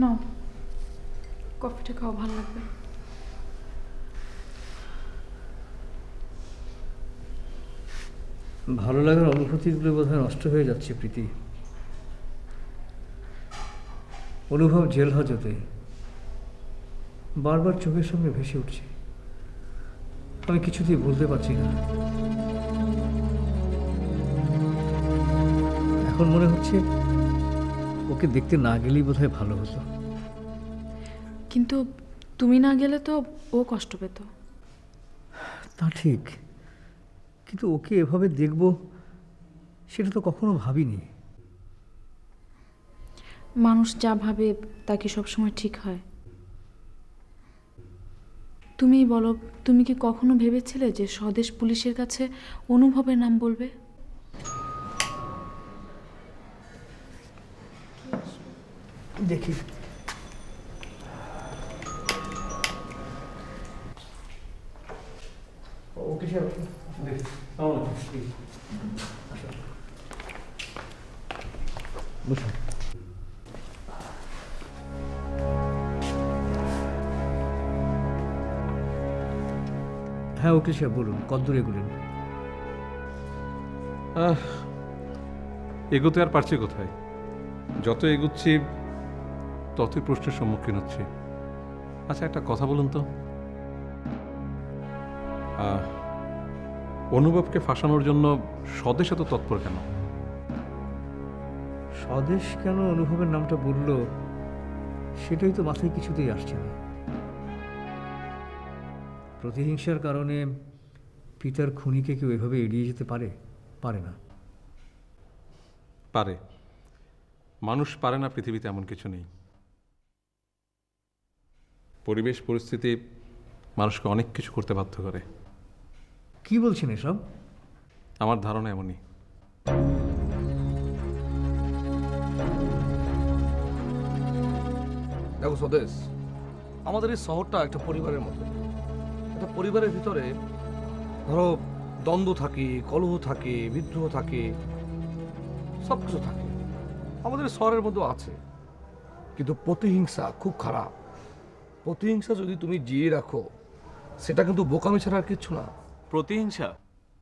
নাও, কফিটা খাও, ভালো লাগবে। ভালো লাগার অনুভূতিগুলো বোধহয় নষ্ট হয়ে যাচ্ছে প্রীতি। অনুভব জেল হাজতে বারবার চোখের সামনে ভেসে উঠছে, আমি কিছুতেই বলতে পারছি না। এখন মনে হচ্ছে ওকে দেখতে না গেলেই বোধহয় ভালো হতো। কিন্তু তুমি না গেলে তো ও কষ্ট পেত। তা ঠিক, কিন্তু ওকে এভাবে দেখব সেটা তো কখনো ভাবিনি। মানুষ যা ভাবে তা কি সবসময় ঠিক হয়? তুমিই বলো, তুমি কি কখনো ভেবেছিলে যে স্বদেশ পুলিশের কাছে অনুভবের নাম বলবে? দেখি, ওকে বসুন। হ্যাঁ ওকে সাহেব বলুন, কতদূর এগুলেন? এগোতে আর পারছি কোথায়? যত এগুচ্ছি ততই প্রশ্নের সম্মুখীন হচ্ছি। আচ্ছা, একটা কথা বলুন তো, অনুভবকে ফাঁসানোর জন্য স্বদেশ এত তৎপর কেন? স্বদেশ কেন অনুভবের নামটা বলল সেটাই তো মাথায় কিছুতেই আসছে না। প্রতিহিংসার কারণে পিতার খুনিকে কেউ এভাবে এড়িয়ে যেতে পারে? পারে না। পারে। মানুষ পারে না পৃথিবীতে এমন কিছু নেই। পরিবেশ পরিস্থিতি মানুষকে অনেক কিছু করতে বাধ্য করে। কি বলছেন এসব? আমার ধারণা এমনই। দেখো স্বদেশ, আমাদের এই শহরটা একটা পরিবারের মতো। একটা পরিবারের ভিতরে ধরো দ্বন্দ্ব থাকে, কলহ থাকে, বিদ্রোহ থাকে, সব কিছু থাকে। আমাদের শহরের মধ্যে আছে, কিন্তু প্রতিহিংসা খুব খারাপ। প্রতিহিংসা যদি তুমি জিয়ে রাখো, সেটা কিন্তু বোকামি ছাড়া আর কিচ্ছু না। প্রতিহিংসা?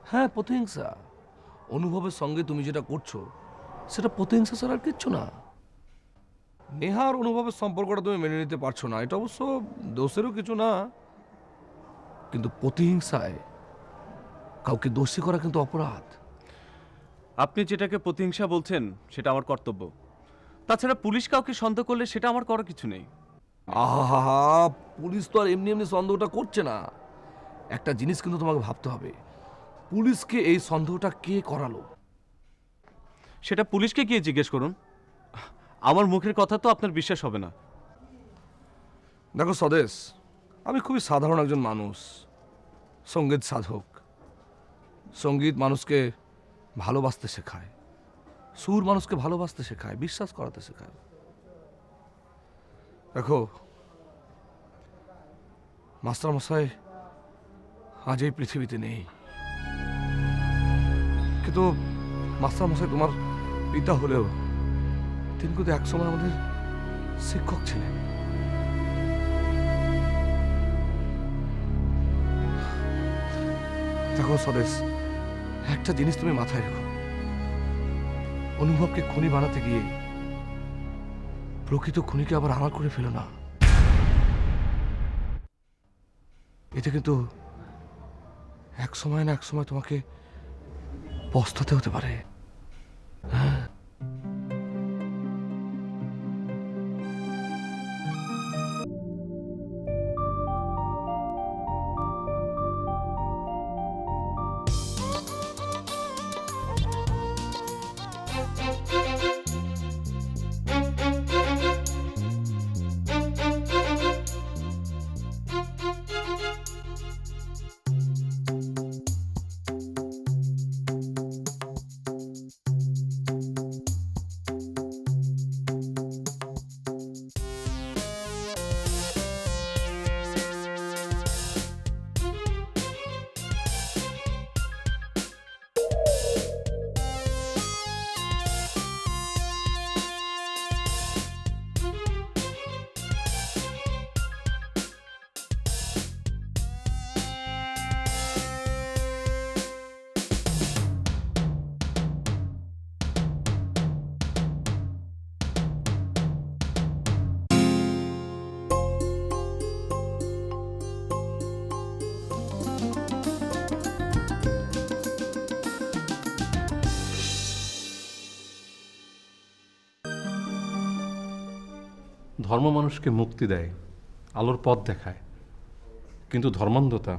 হ্যাঁ, প্রতিহিংসা। অনুভবের সঙ্গে তুমি যেটা করছো সেটা প্রতিহিংসা ছাড়া আর কিচ্ছু না। নেহার অনুভবের সম্পর্কটা তুমি মেনে নিতে পারছো না, এটা অবশ্য দোষেরও কিছু না, কিন্তু প্রতিহিংসায় কাউকে দোষী করা কিন্তু অপরাধ। আপনি যেটাকে প্রতিহিংসা বলছেন সেটা আমার কর্তব্য। তাছাড়া পুলিশ কাউকে সন্দেহ করলে সেটা আমার করার কিছু নেই। আহা, পুলিশ তো আর এমনি এমনি সন্দেহটা করছে না। একটা জিনিস কিন্তু তোমাকে ভাবতে হবে, পুলিশকে এই সন্দেহটা কে করালো? সেটা পুলিশকে গিয়ে জিজ্ঞেস করুন। আমার মুখের কথা তো আপনার বিশ্বাস হবে না। দেখো স্বদেশ, আমি খুবই সাধারণ একজন মানুষ, সঙ্গীত সাধক। সঙ্গীত মানুষকে ভালোবাসতে শেখায়, সুর মানুষকে ভালোবাসতে শেখায়, বিশ্বাস করাতে শেখায়। দেখো মাস্টার মশাই আজ এই পৃথিবীতে নেই, কিন্তু মাস্টার মশাই তোমার পিতা হলেও তিনি কিন্তু একসময় আমাদের শিক্ষক ছিলেন। দেখো স্বদেশ, একটা জিনিস তুমি মাথায় রেখো, অনুভবকে খুনি বানাতে গিয়ে প্রকৃত খুনিকে আবার আড়াল করে ফেলো না। এতে কিন্তু এক সময় না এক সময় তোমাকে পস্তাতে হতে পারে। হ্যাঁ। ধর্ম মানুষকে মুক্তি দেয়, আলোর পথ দেখায়, কিন্তু ধর্মান্ধতা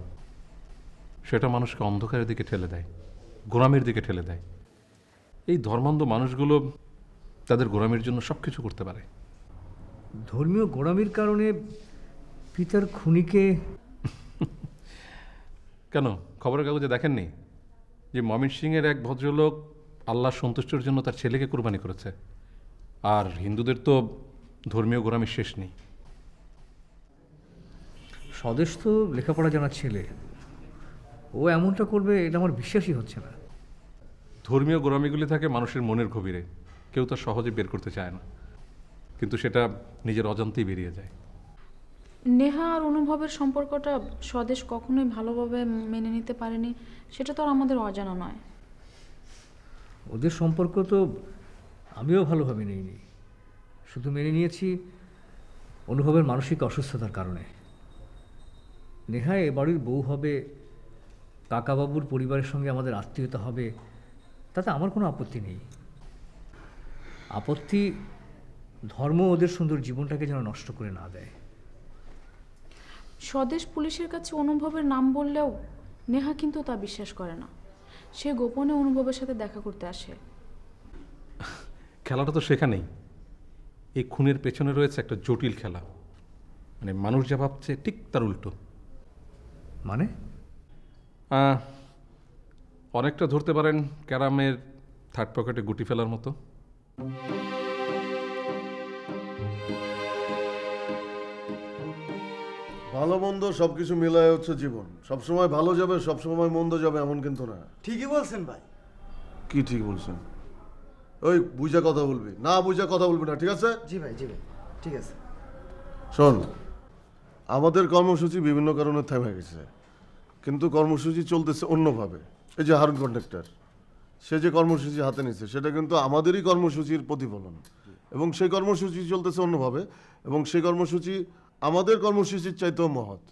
সেটা মানুষকে অন্ধকারের দিকে ঠেলে দেয়, গোলামির দিকে ঠেলে দেয়। এই ধর্মান্ধ মানুষগুলো তাদের গোলামির জন্য সব কিছু করতে পারে। ধর্মীয় গোড়ামির কারণে পিতার খুনিকে কেন, খবরের কাগজে দেখেননি যে ময়মনসিংহের এক ভদ্রলোক আল্লাহর সন্তুষ্টির জন্য তার ছেলেকে কুরবানি করেছে? আর হিন্দুদের তো ধর্মীয় গোলামির শেষ নেই। স্বদেশ তো লেখাপড়া জানা ছেলে, ও এমনটা করবে এটা আমার বিশ্বাসই হচ্ছে না। ধর্মীয় গোলামিগুলি থাকে মানুষের মনের গভীরে, কেউ তা সহজে বের করতে চায় না, কিন্তু সেটা নিজের অজান্তেই বেরিয়ে যায়। নেহা আর অনুভবের সম্পর্কটা স্বদেশ কখনোই ভালোভাবে মেনে নিতে পারেনি, সেটা তো আর আমাদের অজানা নয়। ওদের সম্পর্ক তো আমিও ভালোভাবে নিইনি, শুধু মেনে নিয়েছি অনুভবের মানসিক অসুস্থতার কারণে। নেহা এ বাড়ির বউ হবে, কাকাবাবুর পরিবারের সঙ্গে আমাদের আত্মীয়তা হবে, তাতে আমার কোনো আপত্তি নেই। আপত্তি ধর্ম ওদের সুন্দর জীবনটাকে যেন নষ্ট করে না দেয়। স্বদেশ পুলিশের কাছে অনুভবের নাম বললেও নেহা কিন্তু তা বিশ্বাস করে না। সে গোপনে অনুভবের সাথে দেখা করতে আসে। খেলাটা তো সেখানেই। এই খুনের পেছনে রয়েছে একটা জটিল খেলা, মানে মানুষ যা ভাবছে ঠিক তার উল্টো। মানে অনেকটা ধরতে পারেন ক্যারামের থার্ড পকেটে গুটি ফেলার মতো। ভালো মন্দ সবকিছু মিলায় হচ্ছে জীবন। সবসময় ভালো যাবে, সবসময় মন্দ যাবে এমন কিন্তু না। ঠিকই বলছেন ভাই। কি ঠিক বলছেন? ওই বুঝা কথা বলবি না, বুঝা কথা বলবি না, ঠিক আছে? জি ভাই, জি ভাই, ঠিক আছে। শোন, আমাদের কর্মসূচি বিভিন্ন কারণে থেমে গেছে, কিন্তু কর্মসূচি চলতেছে অন্যভাবে। এই যে হারুন কন্ডাক্টর, সে যে কর্মসূচি হাতে নিচ্ছে সেটা কিন্তু আমাদেরই কর্মসূচির প্রতিফলন, এবং সেই কর্মসূচি চলতেছে অন্যভাবে, এবং সেই কর্মসূচি আমাদের কর্মসূচির চাইতেও মহৎ।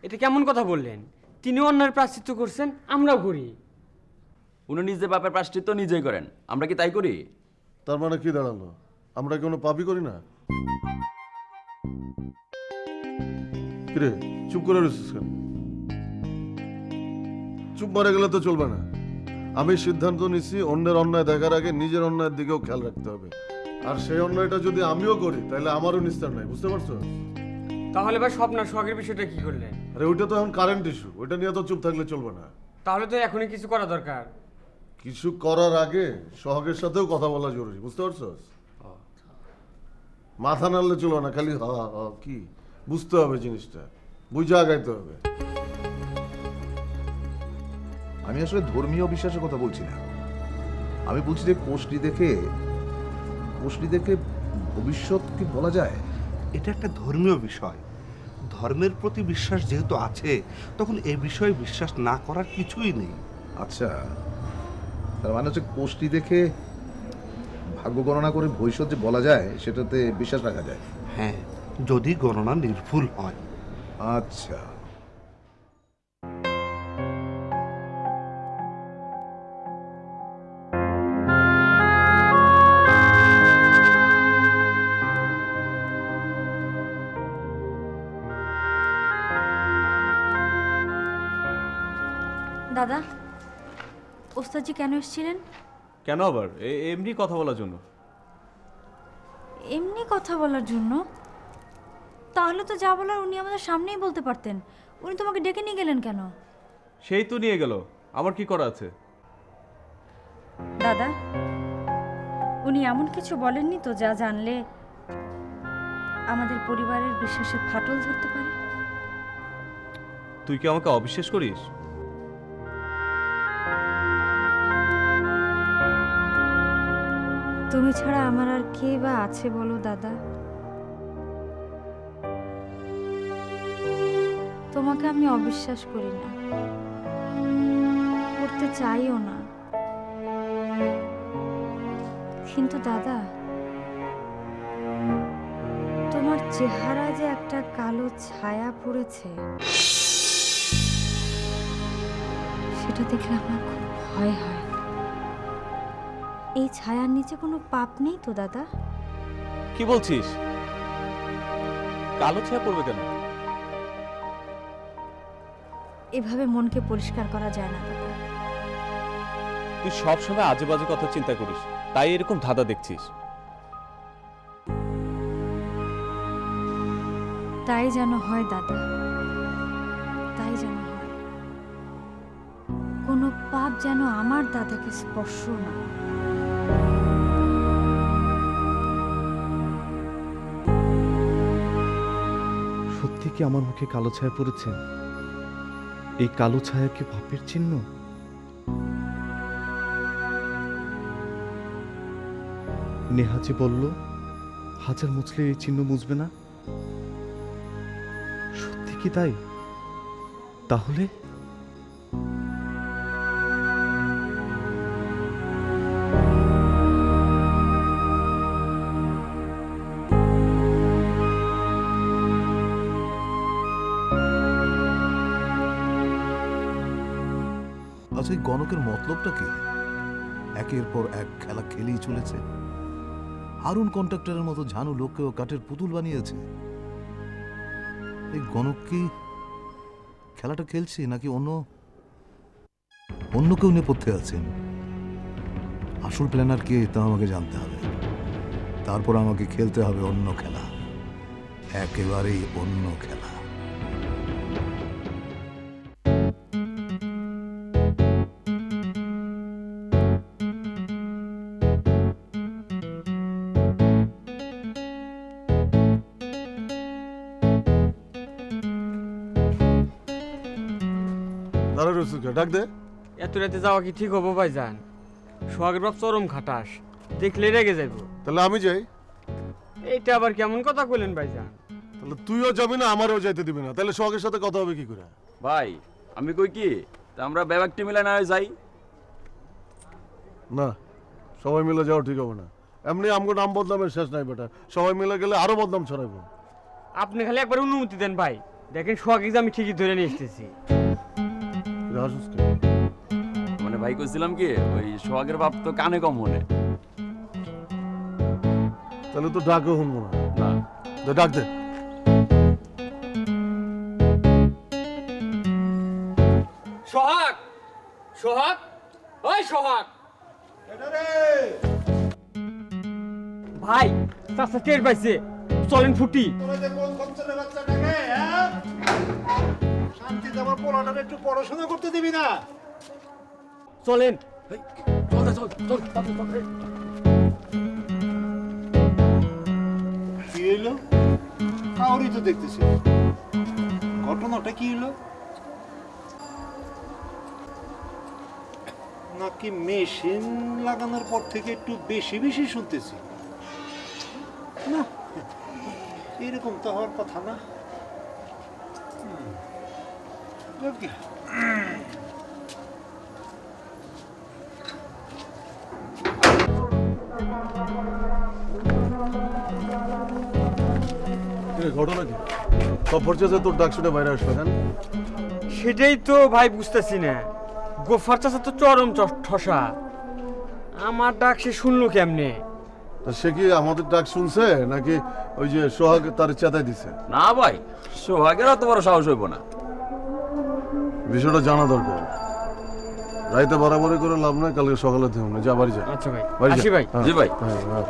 এটা কেমন কথা বললেন? তিনি অন্যায়ের প্রায়শ্চিত্ত করছেন, আমরাও করি। উনি নিজের বাপের প্রায়শ্চিত্ত নিজেই করেন, আমরা কি তাই করি? তার মানে কি দাঁড়ালো? আমরা কোনো পাপই করি না? কিরে চুপ করে রয়েছিস কেন? চুপ মারে গেলে তো চলবে না। আমি সিদ্ধান্ত নিচ্ছি, অন্যের অন্যায় দেখার আগে নিজের অন্যায়ের দিকেও খেয়াল রাখতে হবে। আর সেই অন্যায়টা যদি আমিও করি তাহলে আমারও নিস্তার নাই, বুঝতে পারছো? তাহলে ভাই স্বপ্নার সোহাগের বিষয়টা কি করলেন? আরে ওইটা তো এখন কারেন্ট ইস্যু, ওইটা নিয়ে তো চুপ থাকলে চলবে না। তাহলে তো এখনই কিছু করা দরকার। কিছু করার আগে সোহাগের সাথেও কথা বলা জরুরি, বুঝতে পারছো? মাথা নাড়লে চলবে না, খালি কি বুঝতে হবে জিনিসটা, বুঝে আগাইতে হবে। আমি আসলে ধর্মীয় বিশ্বাসের কথা বলছি না, আমি বলছি যে কোষ্ঠী দেখে ভবিষ্যৎ কি বলা যায়? এটা একটা ধর্মীয় বিষয়। ধর্মের প্রতি বিশ্বাস যেহেতু আছে, তখন এ বিষয়ে বিশ্বাস না করার কিছুই নেই। আচ্ছা, তার মানে হচ্ছে কোষ্ঠী দেখে ভাগ্য গণনা করে ভবিষ্যৎ যে বলা যায় সেটাতে বিশ্বাস রাখা যায়। হ্যাঁ, যদি গণনা নির্ভুল হয়। আচ্ছা, দাদা, ওস্তাদজি কেন এসেছিলেন? কেন আবার? এমনি কথা বলার জন্য। এমনি কথা বলার জন্য? তাহলে তো যা বলার উনি আমাদের সামনেই বলতে পারতেন। উনি তোমাকে ডেকে নিয়ে গেলেন কেন? সেই তো নিয়ে গেল, আমার কি করা আছে? দাদা, উনি এমন কিছু বলেননি তো যা জানলে আমাদের পরিবারের বিশ্বাসে ফাটল ধরতে পারে? তুই কি আমাকে অবিশ্বাস করিস? তুমি ছাড়া আমার আর কে বা আছে বলো দাদা? তোমাকে আমি অবিশ্বাস করি না, করতে চাইও না, কিন্তু দাদা তোমার চেহারায় যে একটা কালো ছায়া পড়েছে, সেটা দেখলে আমার খুব ভয় হয়। এই ছায়ার নিচে কোনো পাপ নেই তো দাদা? কি বলছিস? কালো ছায়া পড়বে কেন? এভাবে মনকে পরিষ্কার করা যায় না দাদা। তুই সবসময় আজে বাজে কথা চিন্তা করিস, তাই এরকম ধাঁধা দেখছিস। তাই যেন হয় দাদা, তাই যেন হয়। কোনো পাপ যেন আমার দাদাকে স্পর্শ না। সত্যি কি আমার মুখে কালো ছায়া পড়েছে? এই কালো ছায়া কি পাপের চিহ্ন? নেহাজি বলল হাজার মুছলে এই চিহ্ন মুছবে না। সত্যি কি তাই? তাহলে আচ্ছা, এই গণকের মতলবটা কি? একের পর এক খেলা খেলেই চলেছে। হারুন কন্ট্রাক্টরের মতো ঝানু লোককেও কাঠের পুতুল বানিয়েছে। এই গণক কি খেলাটা খেলছে নাকি অন্য কেউ নেপথ্যে আছেন? আসল প্ল্যানার কে তা আমাকে জানতে হবে। তারপর আমাকে খেলতে হবে অন্য খেলা, একেবারেই অন্য খেলা। দাঁড়া রসুল ডাক দে। এত রাতে যাওয়া কি ঠিক হবো ভাইজান? সোহাগের বাপ চরম খাটাস, দেখলে রেগে যাইব। তাহলে আমি যাই। এইটা আবার কেমন কথা কইলেন ভাইজান? তাহলে তুইও যাবি না, আমারও যাইতে দিবি না। তাহলে সোহাগের সাথে কথা হবে কি করে? ভাই আমি কই কি, তা আমরা ব্যাপারটি মিলে না হয় যাই। না, সবাই মিলে যাওয়া ঠিক হবে না। এমনি আমগো নাম বদনামের শেষ নাই বেটা। সবাই মিলে গেলে আরো বদনাম ছড়াইবো। আপনি খালি একবার অনুমতি দেন ভাই, দেখেন সোহাগকে যে আমি ঠিকই ধরে নিয়ে এসেছি। মানে ভাই কইছিলাম কি, ওই সোহাগের বাপ তো কানে কম মনে। তাহলে তো ডাকও শুনবো না। না ডাক দে। সোহাগ, সোহাগ, ওই সোহাগ। ভাই চাচা টের পাইছে, চলেন ফুটি। শান্তিতে আমার পোলাটার একটু পড়াশোনা করতে দিবি না? চলেন। কি হইলো? কাউরি তো দেখতেছি। ঘটনাটা কি হইলো? নাকি মেশিন লাগানোর পর থেকে একটু বেশি বেশি শুনতেছি? না, এরকম তো হওয়ার কথা না। ঘটনা কি? সফর চেয়ে তোর ডাক শুনে বাইরে আসবে কেন? সেটাই তো ভাই বুঝতেছি না। গোফার চাচা তো চরম ঠসা, আমার ডাক সে শুনলো কেমনে? সে কি আমাদের ডাক শুনছে নাকি ওই যে সোহাগ তার চেতাই দিছে? না ভাই, সোহাগের অত বড় সাহস হইব না। বিষয়টা জানা দরকার। রাইতে বাড়াবাড়ি করে লাভ নাই, কালকে সকালে দেব না। যা বাড়ি যা। আচ্ছা ভাই, বাড়ি যা। আসি ভাই। হ্যাঁ, জি ভাই। হ্যাঁ, হ্যাঁ।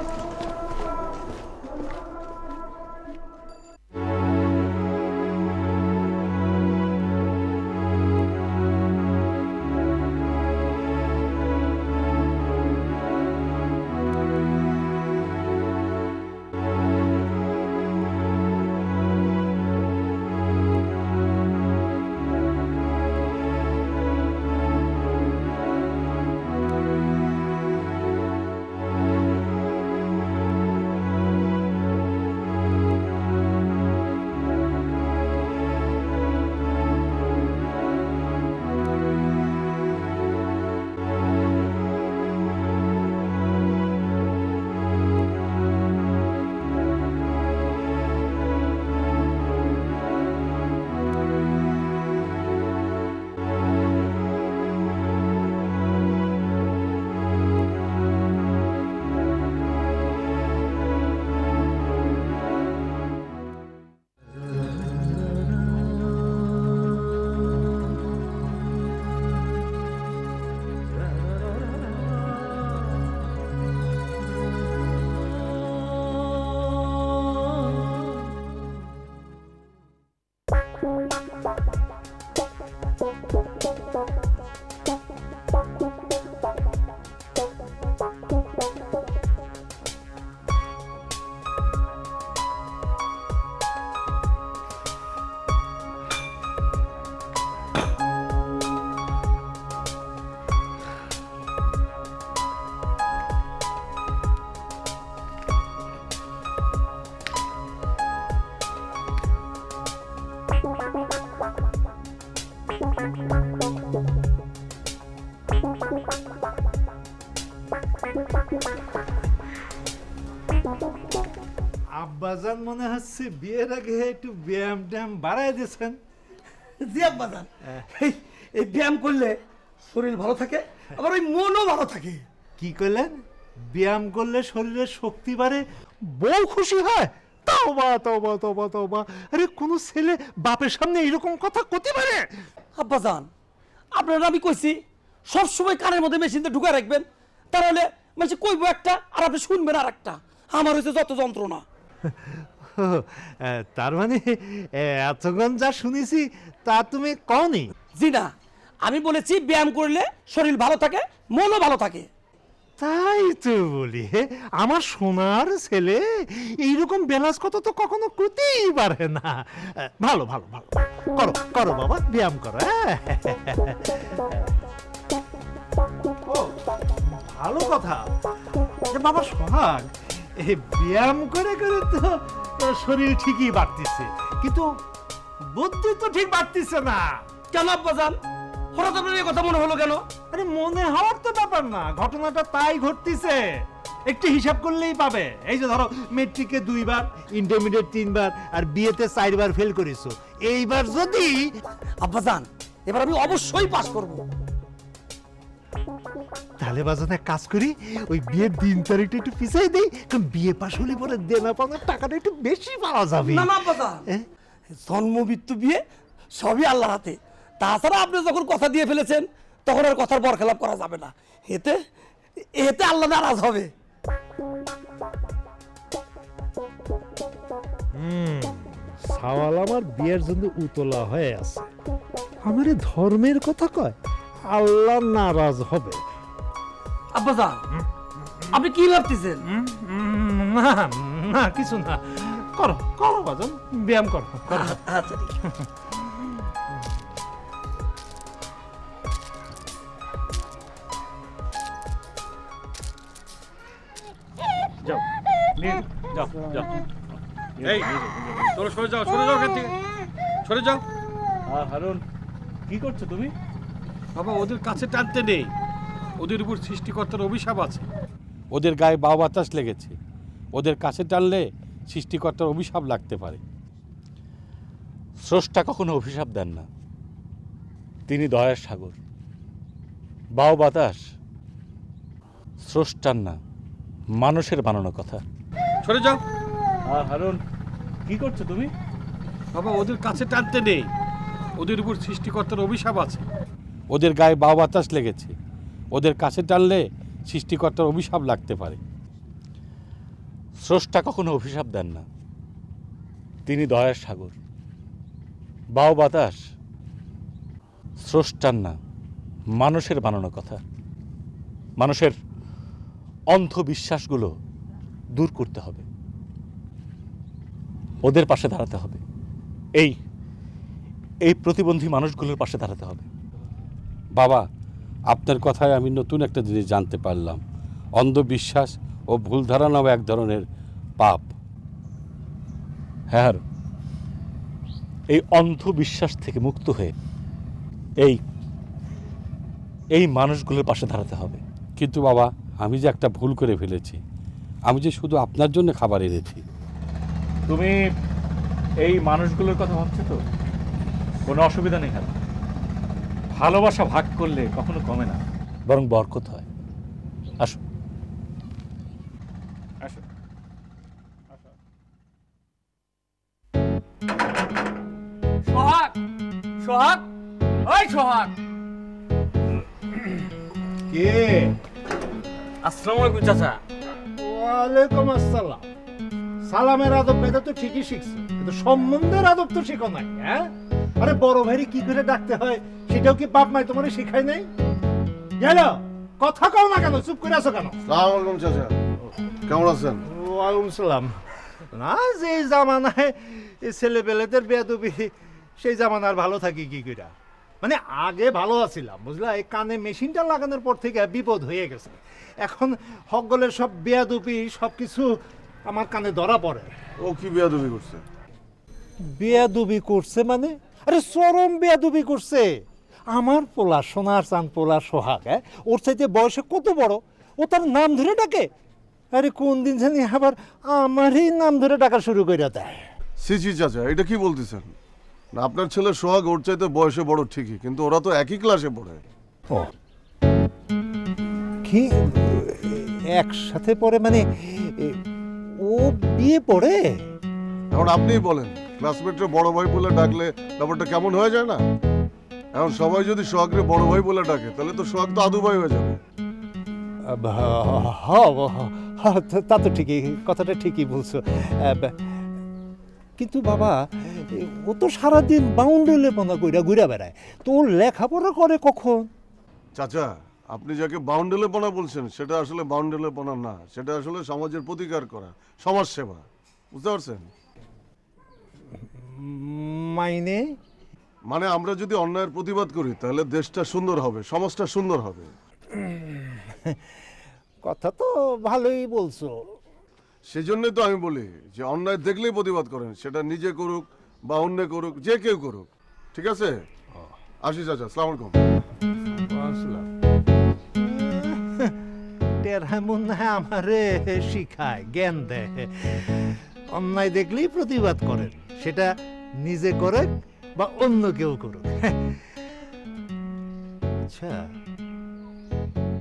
আব্বাজান মনে হচ্ছে বিয়ের আগে একটু ব্যায়াম ট্যায়াম বাড়াই দিয়েছেন। জি আব্বাজান, এই ব্যায়াম করলে শরীর ভালো থাকে, আবার ওই মনও ভালো থাকে। কি করলেন? ব্যায়াম করলে শরীরের শক্তি বাড়ে, বউ খুশি হয়? তওবা তওবা তওবা তওবা! আরে কোন ছেলে বাপের সামনে এরকম কথা কতে পারে? আব্বাজান, আপনারা আমি কইছি সব সময় কানের মধ্যে মেশিনটা ঢুকে রাখবেন, তাহলে মানে কইবো একটা আর আপনি শুনবেন আর একটা। আমার হয়েছে যত যন্ত্রণা। তার মানে এতক্ষণ যা শুনেছি তা তুমি কওনি? জি না, আমি বলেছি ব্যায়াম করলে শরীর ভালো থাকে, মনও ভালো থাকে। তাই তো বলি, আমার সোনার ছেলে এইরকম ব্যালান্স কত তো কখনো করতেই পারে না। ভালো ভালো ভালো, করো করো বাবা, ব্যায়াম করো। ও ভালো কথা বাবা সোহাগ, এই ব্যায়াম করে করে তো শরীর ঠিকই বাড়তিছে, কিন্তু বুদ্ধি তো ঠিক বাড়তিছে না। কেন আব্বাজান, হঠাৎ আপনার এই কথা মনে হলো কেন? আরে মনে হওয়ার তো ব্যাপার না, ঘটনাটা তাই ঘটতিছে। একটু হিসাব করলেই পাবে। এই যে ধরো, মেট্রিকে 2 বার, ইন্টারমিডিয়েট 3 বার, আর বিয়েতে 4 বার ফেল করেছো। এইবার যদি আব্বাজান, এবার আমি অবশ্যই পাস করব। তাহলে বাজান এক কাজ করি, ওই বিয়ের দিন তারিখটা একটু পিছিয়ে দেই, কারণ বিয়ে পাশ হলে পরে দেনা পাওনার টাকাটা একটু বেশি পাওয়া যাবে। না না আব্বাজান, জন্ম মৃত্যু বিয়ে সবই আল্লাহর হাতে। তাছাড়া আপনি যখন কথা দিয়ে ফেলেছেন, তখন আর কথার বরখেলাপ করা যাবে না। এতে এতে আল্লাহ নারাজ হবে। সাওয়াল আমার বিয়ের জন্য উতলা হয়ে আছে, আমার ধর্মের কথা কয়, আল্লাহ নারাজ হবে। আব্বাজান, আপনি কি ভাবতেছেন? না না কিছু না, করো করো বাজান, ব্যায়াম করো করো। আচ্ছা ঠিক আছে। যাও যাও যাও। এই তোরা সরে যাও, সরে যাও এখান থেকে, সরে যাও। হারুন, কি করছো তুমি? বাবা, ওদের কাছে টানতে নেই, ওদের উপর সৃষ্টিকর্তার অভিশাপ আছে। ওদের গায়ে বাও বাতাস লেগেছে, ওদের কাছে টানলে সৃষ্টিকর্তার অভিশাপ লাগতে পারে। স্রষ্টা কখনো অভিশাপ দেন না, তিনি দয়ার সাগর। বাও বাতাস স্রষ্টার না, মানুষের বানানো কথা। সরে যাও। হারুন, কি করছো তুমি? বাবা, ওদের কাছে টানতে নেই, ওদের উপর সৃষ্টিকর্তার অভিশাপ আছে। ওদের গায়ে বাও বাতাস লেগেছে, ওদের কাছে টানলে সৃষ্টিকর্তার অভিশাপ লাগতে পারে। স্রষ্টা কখনো অভিশাপ দেন না, তিনি দয়ার সাগর। বাও বাতাস স্রষ্টার না, মানুষের বানানো কথা। মানুষের অন্ধবিশ্বাসগুলো দূর করতে হবে, ওদের পাশে দাঁড়াতে হবে, এই এই প্রতিবন্ধী মানুষগুলোর পাশে দাঁড়াতে হবে। বাবা, আপনার কথায় আমি নতুন একটা জিনিস জানতে পারলাম, অন্ধবিশ্বাস ও ভুল ধারণাও এক ধরনের পাপ। হ্যাঁ, এই অন্ধবিশ্বাস থেকে মুক্ত হয়ে এই এই মানুষগুলোর পাশে দাঁড়াতে হবে। কিন্তু বাবা, আমি যে একটা ভুল করে ফেলেছি, আমি যে শুধু আপনার জন্য খাবার এনেছি। তুমি এই মানুষগুলোর কথা ভাবছো তো? কোনো অসুবিধা নেই হারুন, ভালোবাসা ভাগ করলে কখনো কমে না, বরং বরকত হয়। আসো আসো। সোহাগ, সোহাগ, ওই সোহাগ। কে? আসসালামু আলাইকুম চাচা। ওয়ালাইকুম আসসালাম। সালামের আদব এটা তো ঠিকই শিখছে, কিন্তু সম্বন্ধের আদব তো শিখো নাই। হ্যাঁ, আরে বড় ভাইরে কি করে ডাকতে হয় সেটাও কি বাপ মাই তোমারে শেখায় নাই? গেল কথা কও না কেন, চুপ করে আছো কেন? সালাম আলাইকুম চাচা, কেমন আছেন? ওয়ালাইকুম সালাম। না, যে জামানায় ছেলে পেলেদের বেয়াদবি, সেই জামানার ভালো থাকি কি কইরা? মানে আগে ভালো আছিলাম বুঝলা, এই কানে মেশিনটা লাগানোর পর থেকে বিপদ হয়ে গেছে। এখন হকগলের সব বেয়াদবি সবকিছু আমার কানে ধরা পড়ে। ও কি বেয়াদবি করছে? বেয়াদবি করছে মানে? আরে চরম বেয়াদবি করছে। আমার পোলা সোনার চান পোলা সোহাগ, হ্যাঁ, ওর চাইতে বয়সে কত বড়, ও তার নাম ধরে ডাকে। আরে কোন দিন জানি আবার আমারই নাম ধরে ডাকা শুরু করে দেয়। সিজি চাচা, এটা কি বলতেছেন? না, আপনার ছেলে সোহাগ ওর চাইতে বয়সে বড় ঠিকই, কিন্তু ওরা তো একই ক্লাসে পড়ে। ও কি একসাথে পড়ে মানে ও বিয়ে পড়ে? এখন আপনিই বলেন, ক্লাসমেটরে বড় ভাই বলে ডাকলে ব্যাপারটা কেমন হয়ে যায় না? এখন সবাই যদি সোহাগরে বড় ভাই বলে ডাকে, তাহলে তো সোহাগ তো আদু ভাই হয়ে যাবে। তা তো ঠিকই, কথাটা ঠিকই বলছো। কিন্তু বাবা, ও তো সারাদিন বাউন্ডুলে পোনা কইরা ঘুরে বেড়ায়, তো ও লেখাপড়া করে কখন? চাচা, আপনি যাকে বাউন্ডেলে পনা বলছেন, সেটা আসলে বাউন্ডেলে পনা না, সেটা আসলে সমাজের প্রতিকার করা, সমাজ সেবা। বুঝতে পারছেন? মাইনে মানে আমরা যদি অন্যায়ের প্রতিবাদ করি, তাহলে দেশটা সুন্দর হবে, সমাজটা সুন্দর হবে। কথা তো ভালোই বলছো। সেজন্যই তো আমি বলি যে অন্যায় দেখলেই প্রতিবাদ করেন, সেটা নিজে করুক বা অন্য করুক, যে কেউ করুক। ঠিক আছে? আসি চাচা, আসসালামু আলাইকুম। আমারে শিখায়, জ্ঞান দেয়। অন্যায় দেখলেই প্রতিবাদ করেন, সেটা নিজে করে বা অন্য কেউ করুক। আচ্ছা,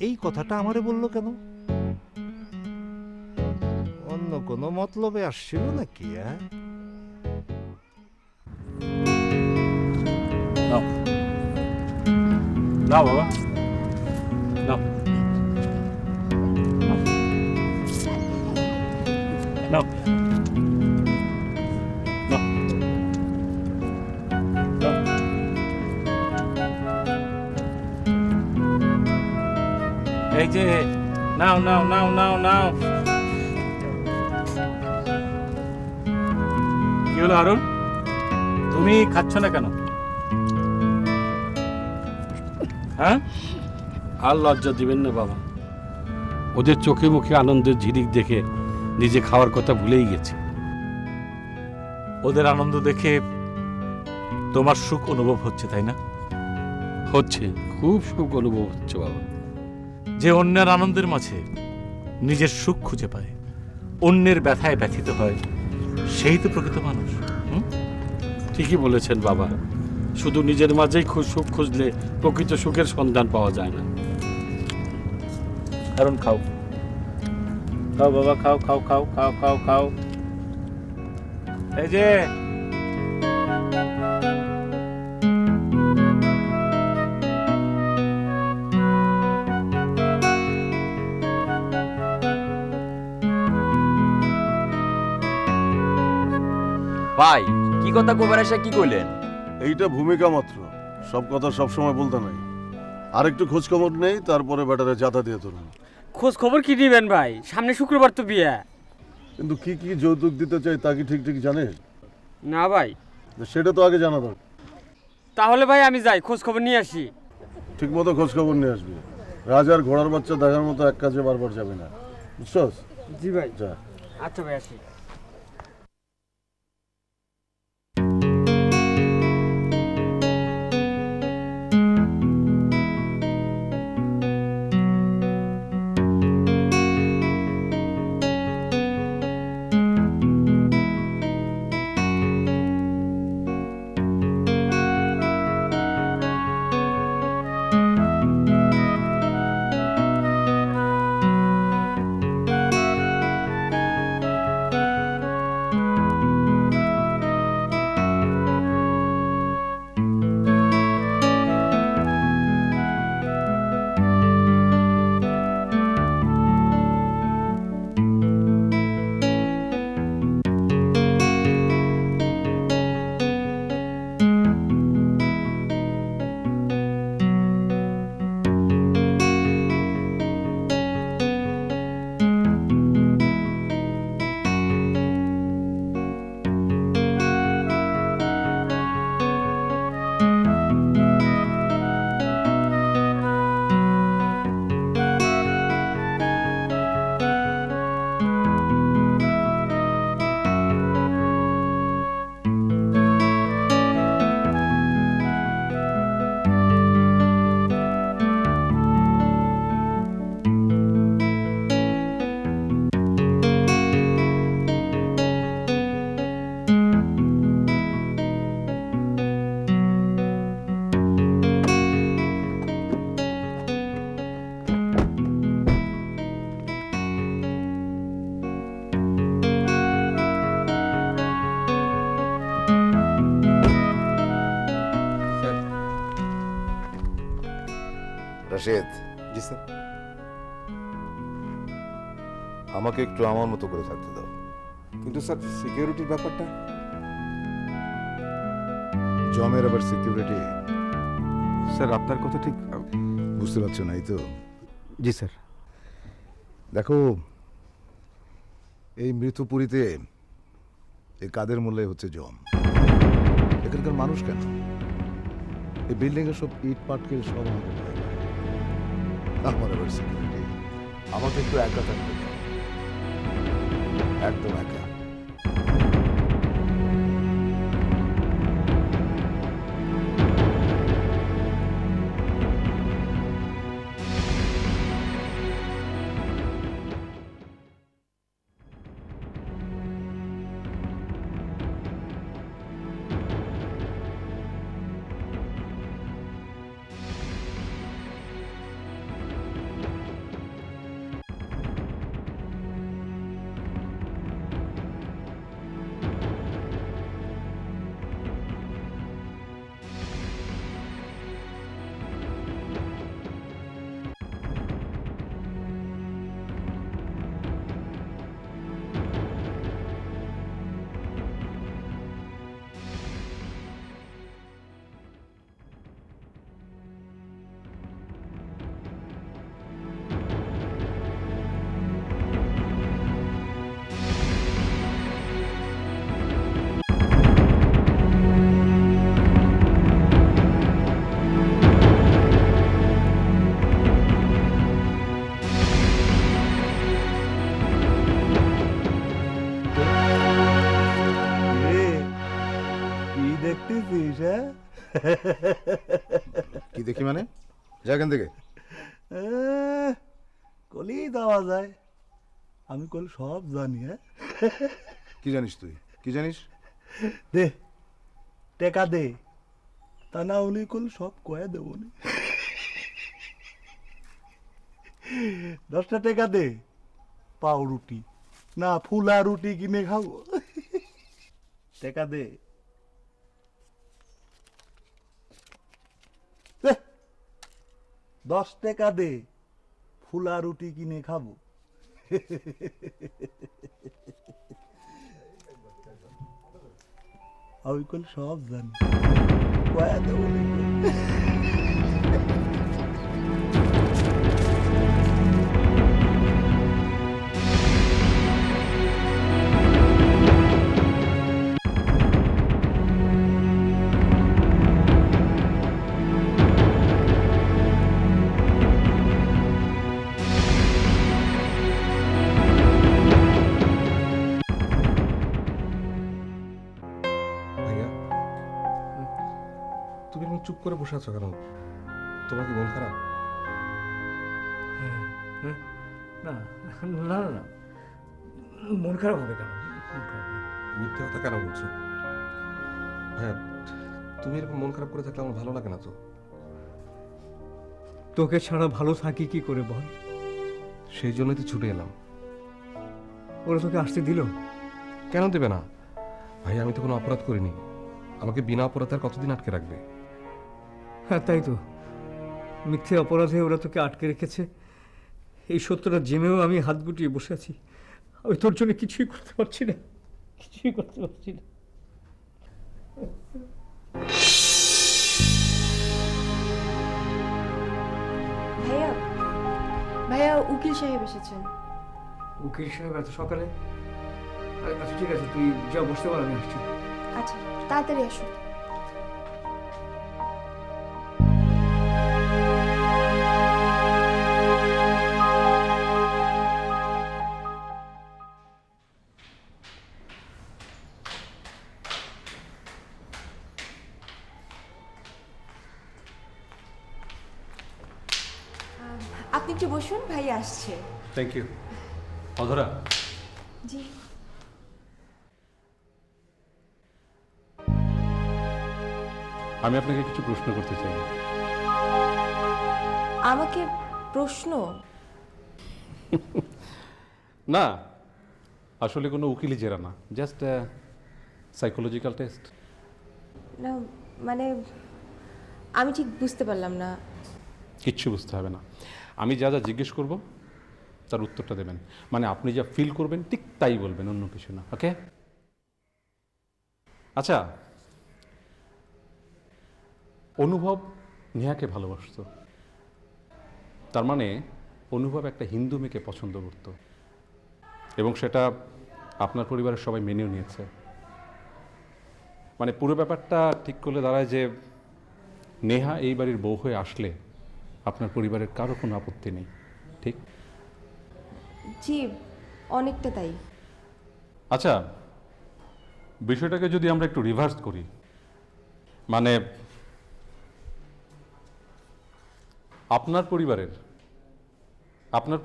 এই কথাটা আমারে বললো কেন? অন্য কোনো মতলবে আসছিল নাকি? হ্যাঁ, না বাবা, না না এই যে নাও নাও নাও নাও নাও। কি হলো আরুন, তুমি খাচ্ছ না কেন? হ্যাঁ, আর লজ্জা দিবেন না বাবা, ওদের চোখে মুখে আনন্দের ঝিলিক দেখে নিজে খাওয়ার কথা ভুলেই গেছে। ওদের আনন্দ দেখে তোমার সুখ অনুভব হচ্ছে, তাই না? হচ্ছে, খুব সুখ অনুভব হচ্ছে বাবা। যে অন্যের আনন্দের মাঝে নিজের সুখ খুঁজে পায়, অন্যের ব্যথায় ব্যথিত হয়, সেই তো প্রকৃত মানুষ। ঠিকই বলেছেন বাবা, শুধু নিজের মাঝেই সুখ খুঁজলে প্রকৃত সুখের সন্ধান পাওয়া যায় না। কারণ খাও খাও বাবা, খাও খাও খাও খাও খাও খাও। এই যে ভাই, কি কথা কবার এসে কি কইলেন? এইটা ভূমিকা মাত্র, সব কথা সব সময় বলতে নাই। আরেকটু খোঁজ খবর নেই, তারপরে ব্যাটারে জাতা দিয়ে ধরুন। খোঁজ খবর কি দিবেন ভাই? সামনে শুক্রবার তো বিয়ে। কিন্তু কি কি যৌতুক দিতে চাই তা কি ঠিক ঠিক জানিস? না ভাই। সেটা তো আগে জানা দরকার। তাহলে ভাই আমি যাই, খোঁজ খবর নিয়ে আসি। ঠিক মতো খোঁজ খবর নিয়ে আসবি। রাজার ঘোড়ার বাচ্চা দেখার মতো এক কাজে বারবার যাবে না, বুঝছস? জি ভাই। যা। আচ্ছা ভাই, আসি। রাশেদ, জি স্যার। আমাকে একটু আমার মতো করে থাকতে দাও। কিন্তু স্যার সিকিউরিটির ব্যাপারটা। জমের আবার সিকিউরিটি? স্যার আপনার কথা ঠিক বুঝতে পারছো না, এই তো? জি স্যার। দেখো, এই মৃত্যুপুরীতে এই কাদের মূল্যে হচ্ছে জম। এখানকার মানুষ কেন, এই বিল্ডিং এর সব ইট পাটকে সব আমাকে ভয় পায়। আমার আবার সিকিউরিটি। আমাকে একটু একা থাকতে দাও, একদম একা। দেখতেছিস? হ্যাঁ, কি দেখি মানে? যা এখান থেকে। কলি দেওয়া যায়, আমি কল সব জানি। হ্যাঁ, কি জানিস তুই? কি জানিস? দে টেকা দে, তা না হলে কল সব কয়ে দেব। 10টা টাকা দে, পাও রুটি না ফুলা রুটি কিনে খাবো। টাকা দে। 10 টাকা দে, ফুলা রুটি কিনে খাবো। আমি কল সব জানি, কয়া দেবো। তুমি এরকম চুপ করে বসে আছো কেন? তোমার কি মন খারাপ? না না না না, মন খারাপ হবে কেন? মিথ্যে কথা কেন বলছো? হ্যাঁ, তুমি এরকম মন খারাপ করে থাকলে আমার ভালো লাগে না তো। তোকে ছাড়া ভালো থাকি কি করে বল? সেই জন্যই তো ছুটে এলাম। ওরা তোকে আসতে দিল? কেন দেবে না? ভাই, আমি তো কোনো অপরাধ করিনি। আমাকে বিনা অপরাধে আর কতদিন আটকে রাখবে? হ্যাঁ তাই তো, মিথ্যে অপরাধে ওরা তোকে আটকে রেখেছে। এই সত্যটা জেনেও আমি হাত গুটিয়ে বসে আছি। আমি তোর জন্য কিছুই করতে পারছি না, কিছুই করতে পারছি না। ভাইয়া, ভাইয়া উকিল সাহেব এসেছেন। উকিল সাহেব এত সকালে? আচ্ছা ঠিক আছে, তুই যা বসতে পার, আমি আসছি। আচ্ছা, তাড়াতাড়ি আসো। আপনি একটু বসুন, ভাই আসছে। Thank you. অধরা, জি। আমি আপনাকে কিছু প্রশ্ন করতে চাই। আমাকে প্রশ্ন? না, আসলে কোনো উকিলি জেরা না, জাস্ট সাইকোলজিক্যাল টেস্ট। না মানে আমি ঠিক বুঝতে পারলাম না। কিচ্ছু বুঝতে হবে না। আমি যা যা জিজ্ঞেস করব তার উত্তরটা দেবেন, মানে আপনি যা ফিল করবেন ঠিক তাই বলবেন, অন্য কিছু না। ওকে? আচ্ছা, অনুভব নেহাকে ভালোবাসত, তার মানে অনুভব একটা হিন্দু মেয়েকে পছন্দ করত, এবং সেটা আপনার পরিবারের সবাই মেনেও নিয়েছে। মানে পুরো ব্যাপারটা ঠিক করলে দাঁড়ায় যে নেহা এই বাড়ির বউ হয়ে আসলে আপনার পরিবারের কারো কোনো আপত্তি নেই, ঠিক? জি, অনেকটা তাই। আচ্ছা, বিষয়টাকে যদি আমরা একটু রিভার্স করি, মানে আপনার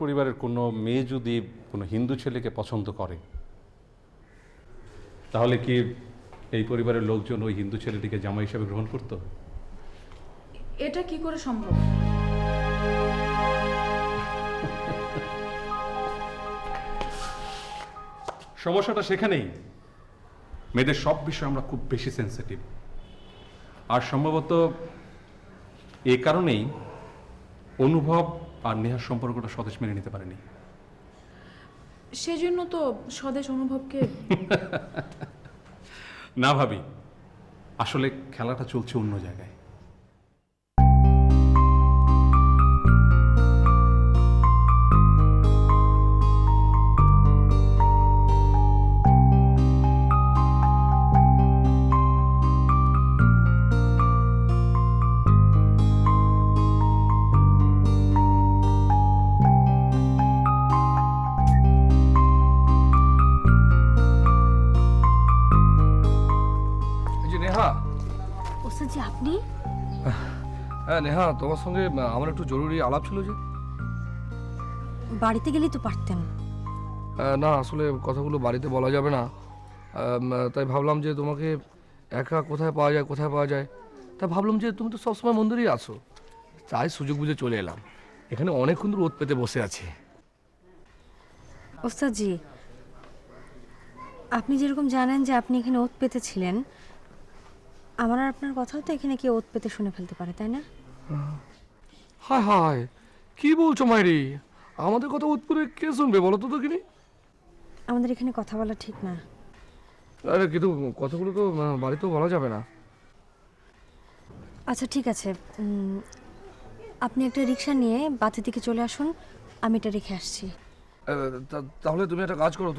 পরিবারের কোনো মেয়ে যদি কোনো হিন্দু ছেলেকে পছন্দ করে, তাহলে কি এই পরিবারের লোকজন ওই হিন্দু ছেলেটিকে জামাই হিসেবে গ্রহণ করত? এটা কি করে সম্ভব? সমস্যাটা সেখানেই, মেয়েদের সব বিষয়ে আমরা খুব বেশি সেন্সিটিভ, আর সম্ভবত এ কারণেই অনুভব আর নেহার সম্পর্কটা স্বদেশ মেনে নিতে পারেনি। সেজন্য তো স্বদেশ অনুভবকে না ভাবি, আসলে খেলাটা চলছে অন্য জায়গায়। এই যে নেহা। ওস্তাদজি আপনি? হ্যাঁ নেহা, তোমার সঙ্গে আমার একটু জরুরি আলাপ ছিল যে। বাড়িতে গেলেই তো পারতেন। না, আসলে কথাগুলো বাড়িতে বলা যাবে না, তাই ভাবলাম যে তোমাকে একা কোথায় পাওয়া যায়, তাই ভাবলাম যে তুমি তো সবসময় মন্দিরেই আছো, তাই সুযোগ বুঝে চলে এলাম। এখানে অনেকক্ষণ ধরে ওত পেতে বসে আছি। ওস্তাদজি, আপনি যেরকম জানেন যে আপনি এখানে ওত পেতে ছিলেন, আমার আর আপনার কথাও তো এখানে কেউ ওত পেতে শুনে ফেলতে পারে, তাই না? হায় হায়, কি বলছো মাইরি? আমাদের কথা উৎপুরে কে শুনবে বলো তো দেখিনি? আমাদের এখানে কথা বলা ঠিক না। আরে কিন্তু কথাগুলো তো বাড়িতেও বলা যাবে না। আচ্ছা ঠিক আছে, আপনি একটা রিক্সা নিয়ে বাতির দিকে চলে আসুন, আমি এটা রেখে আসছি। তাহলে তুমি একটা কাজ করো,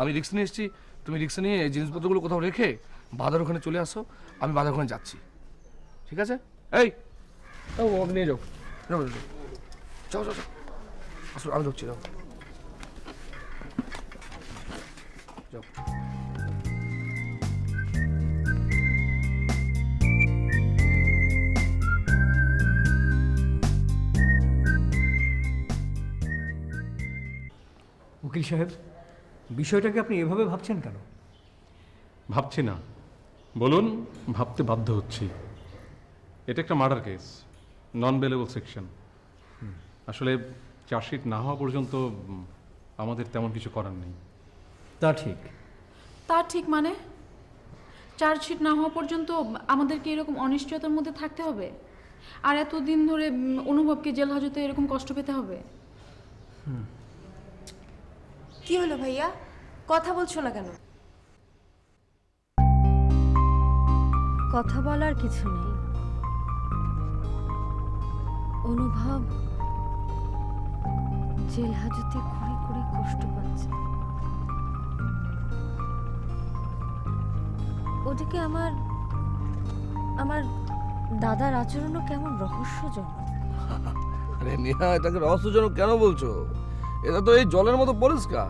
আমি রিক্সা নিয়ে এসেছি, তুমি রিক্সা নিয়ে এই জিনিসপত্রগুলো কোথাও রেখে বাজার ওখানে চলে আসো, আমি বাজার ওখানে যাচ্ছি, ঠিক আছে? এই ওকে নিয়ে যাও, যাও যাও যাও যাও, আসো, আমি ঢুকছি, যাও যাও। উকিল সাহেব, বিষয়টাকে আপনি এভাবে ভাবছেন কেন? ভাবছি না, বলুন ভাবতে বাধ্য হচ্ছি। এটা একটা মার্ডার কেস, নন বেলেবল সেকশন। আসলে চার্জশিট না হওয়া পর্যন্ত আমাদের তেমন কিছু করার নেই। তা ঠিক মানে চার্জশিট না হওয়া পর্যন্ত আমাদেরকে এরকম অনিশ্চয়তার মধ্যে থাকতে হবে, আর এতদিন ধরে অনুভবকে জেল হাজতে এরকম কষ্ট পেতে হবে? কি হলো ভাইয়া, কথা বলছো না কেন? কথা বলার কিছু নেই। অনুভব জেল হাজতে ঘুরে ঘুরে কষ্ট পাচ্ছে। ওদিকে আমার দাদার আচরণও কেমন রহস্যজনক। আরে নেহা, এটাকে রহস্যজনক কেন বলছো? এটা তো এই জলের মতো পরিষ্কার।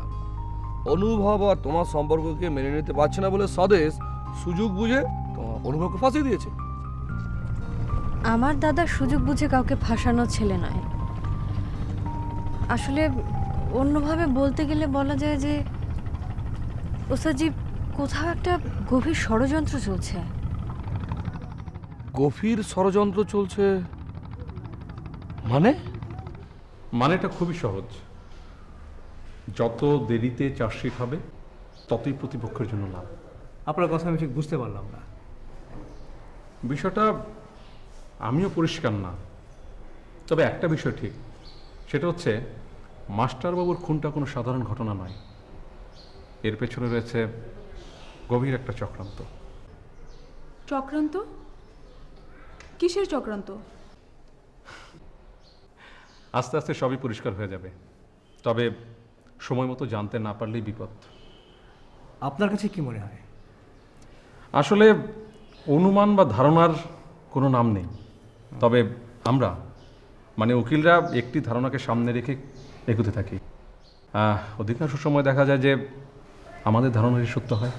অনুভব আর তোমার সম্পর্ককে মেনে নিতে পারছে না বলে স্বদেশ সুযোগ বুঝে তোমার অনুভবকে ফাঁসিয়ে দিয়েছে। আমার দাদা সুযোগ বুঝে কাউকে ফাঁসানো ছেলে নয়। আসলে অন্যভাবে বলতে গেলে বলা যায় যে ওস্তাদজি, কোথাও একটা গভীর ষড়যন্ত্র চলছে। গভীর ষড়যন্ত্র চলছে মানে? মানেটা খুবই সহজ, যত দেরিতে চার্জশিট হবে ততই প্রতিপক্ষের জন্য লাভ। আপনার কথা আমি ঠিক বুঝতে পারলাম না। বিষয়টা আমিও পরিষ্কার না, তবে একটা বিষয় ঠিক, সেটা হচ্ছে মাস্টারবাবুর খুনটা কোনো সাধারণ ঘটনা নয়, এর পেছনে রয়েছে গভীর একটা চক্রান্ত। চক্রান্ত? কিসের চক্রান্ত? আস্তে আস্তে সবই পরিষ্কার হয়ে যাবে, তবে সময় মতো জানতে না পারলেই বিপদ। আপনার কাছে কি মনে হয়? আসলে অনুমান বা ধারণার কোনো নাম নেই, তবে আমরা মানে উকিলরা একটি ধারণাকে সামনে রেখে এগোতে থাকি। অধিকাংশ সময় দেখা যায় যে আমাদের ধারণাই সত্য হয়।